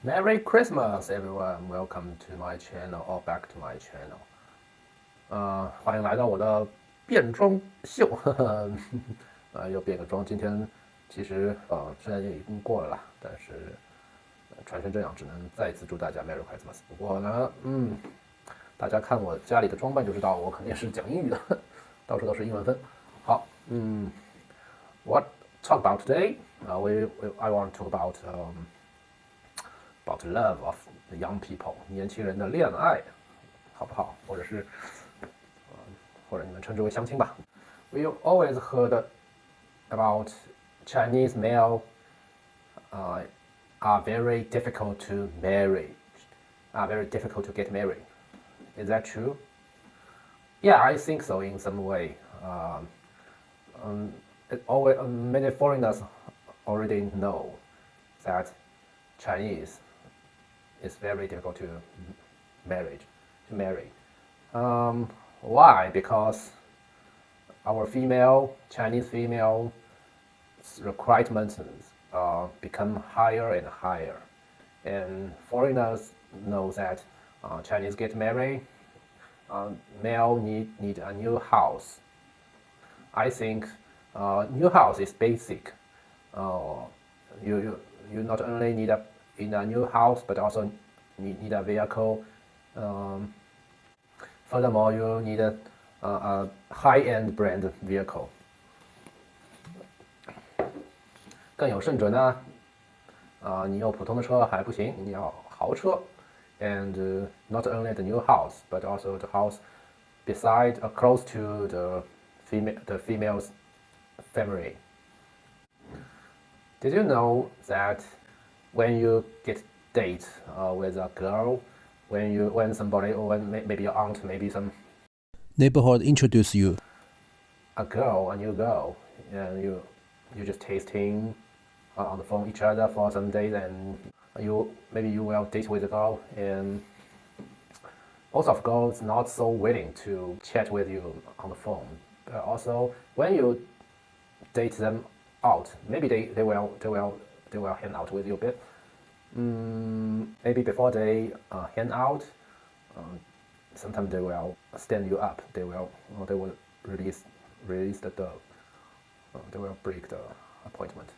Merry Christmas, everyone! Welcome to my channel or back to my channel. 欢迎来到我的变装秀，又变个装。今天其实虽然也已经过了啦，但是穿成这样，只能再一次祝大家 Merry Christmas。不过呢，大家看我家里的装扮就知道，我肯定是讲英语的，到处都是英文分。好，What talk about today? I want to talk about love of the young people， 年轻人的恋爱，好不好？或者是或者你们称之为相亲吧。We always heard about Chinese male are very difficult to marry, are very difficult to get married. Is that true? Yeah, I think so in some way. Many foreigners already know that Chinese is very difficult to marry. Why? Because our Chinese female requirements become higher and higher, and foreigners know that Chinese get married, male need a new house. I think new house is basic. You not only need in a new house, but also need a vehicle. Furthermore, you need a high-end brand vehicle. 更有甚者呢，你有普通的车还不行，你要豪车。And not only the new house, but also the house beside, close to the female's family. Did you know that when you get date with a girl, when somebody, or maybe your aunt, maybe some neighborhood introduce you, a new girl, and you just tasting on the phone each other for some days, and maybe you will date with a girl, and most of girls not so willing to chat with you on the phone. But also when you date them out, maybe they will hang out with you a bit. Maybe before they hang out, sometimes they will stand you up. They will release the dove. They will break the appointment.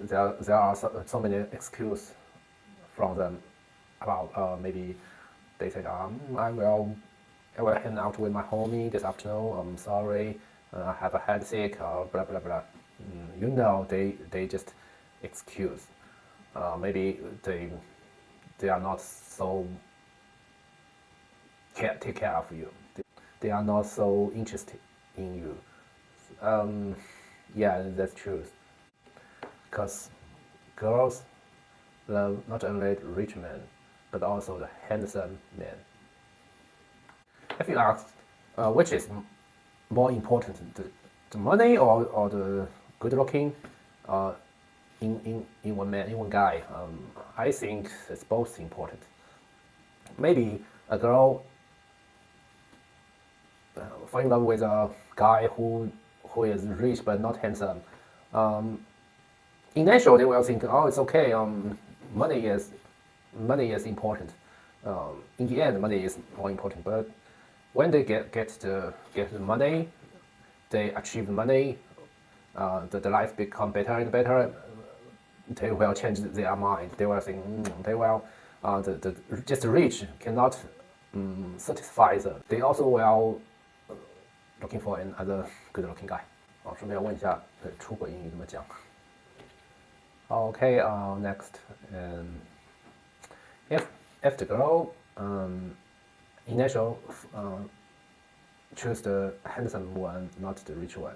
There are so many excuses from them about maybe they said I will hang out with my homie this afternoon. I'm sorry, I have a headache or blah blah blah. They just excuse. Maybe they are not so take care of you. They are not so interested in you. Yeah, that's true. Because girls love not only the rich men, but also the handsome men. If you ask which is more important, the money or the good looking in one guy, I think it's both important. Maybe a girl fall in love with a guy who is rich but not handsome. Initially, they will think, oh, it's okay. Money is important. In the end, money is more important. But when they get the money, they achieve money. The life become better and better. They will change their mind. They will think just rich cannot satisfy them. They also will looking for another good-looking guy. 顺便问一下，出轨英语怎么讲？ Okay, next. If the girl initial choose the handsome one, not the rich one,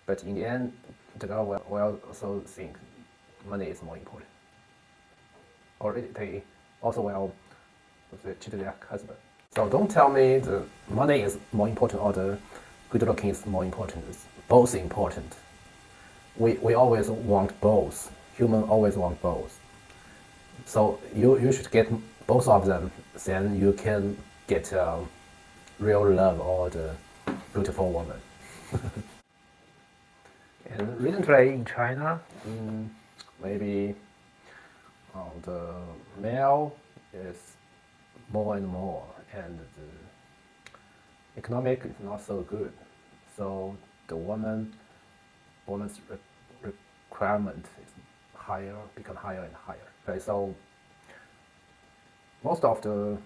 but in the end, the girl will also think money is more important, or they also will cheat their husband. So don't tell me the money is more important or the good looking is more important. It's both important. We always want both. Human always want both. So you should get both of them, then you can get real love or the beautiful woman. And recently in China, maybe the male is more and more, and the economic is not so good. So the woman's requirement is become higher and higher. Okay, so most of the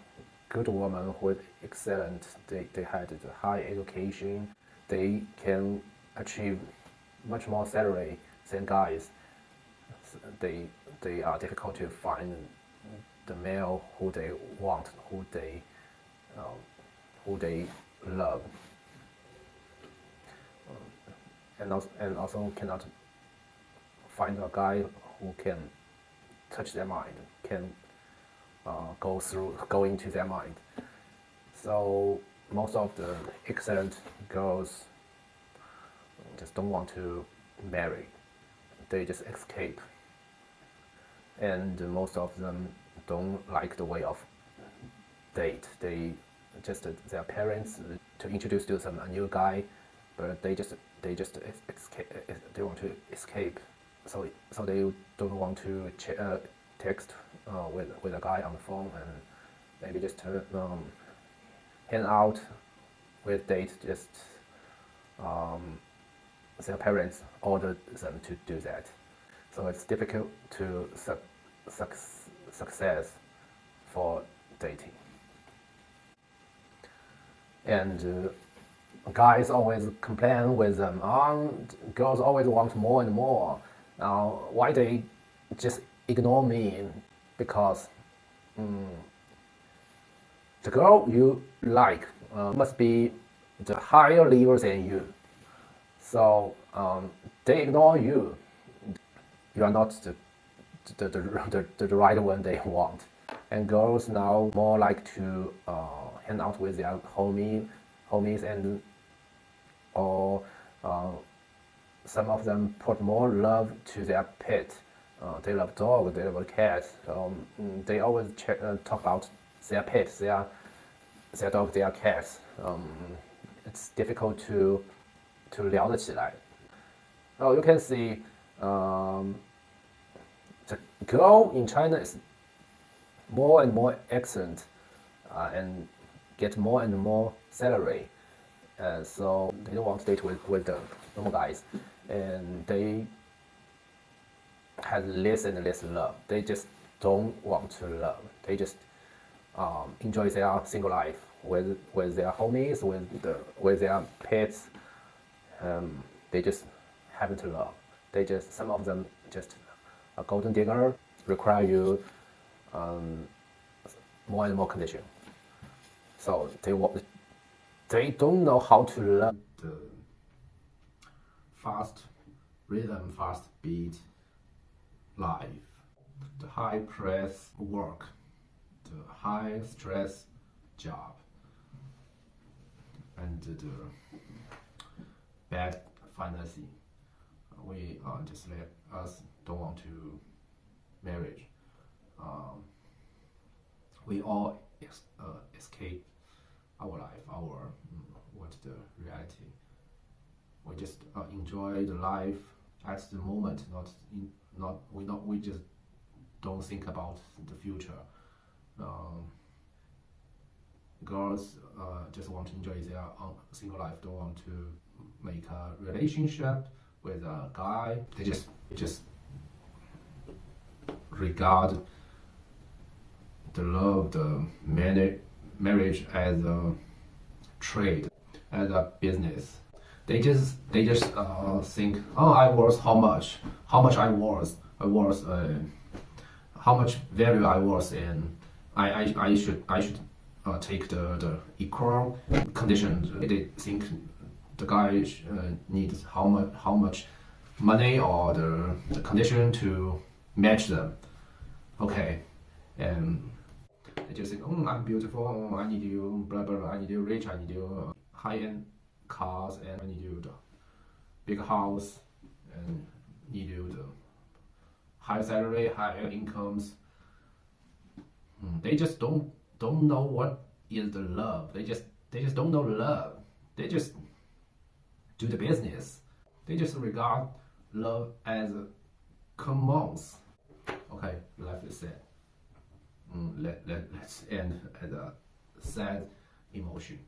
good women with excellent, they had the high education, they can achieve much more salary than guys. They are difficult to find the male who they want, who they love, and also cannot find a guy who can touch their mind, can go into their mind. So most of the excellent girls just don't want to marry. They just escape. And most of them don't like the way of date. Their parents to introduce to them a new guy, but they just escape. They want to escape. So they don't want to text with a guy on the phone, and maybe just hang out with date. Just their parents ordered them to do that. So it's difficult to success for dating. And guys always complain with them. Girls always want more and more. Now, why they just ignore me? Because the girl you like must be the higher level than you. So they ignore you. You are not the right one they want. And girls now more like to hang out with their homies, and or some of them put more love to their pet. They love dogs, they love cats. They always talk about their pets, their dogs, their cats. It's difficult to 聊得起来. You can see the girl in China is more and more excellent and get more and more salary. So they don't want to date with the normal guys, and they have less and less love. They just don't want to love. They just enjoy their single life with their homies, with their pets. They just haven't love. Some of them just a golden digger, require you more and more condition. So they don't know how to learn the fast rhythm, fast beat life, the high press work, the high stress job, and the bad financing. We just let us don't want to marriage. We all escape our life, what's the reality. We just enjoy the life at the moment. We just don't think about the future. Girls just want to enjoy their single life. Don't want to make a relationship with a guy. They just regard the love, the marriage as a trade, as a business. They just think, I worth how much I worth, how much value I worth, and I should take the equal conditions. They think the guy needs how much money or the condition to match them. Okay, and they just think, I'm beautiful, I need you, blah blah blah, I need you rich, I need you high-end cars, and I need you the big house, and need you the high salary, higher incomes. They just don't know what is the love. They just don't know love. They just do the business. They just regard love as commands. Okay, life is sad. Let's end at a sad emotion.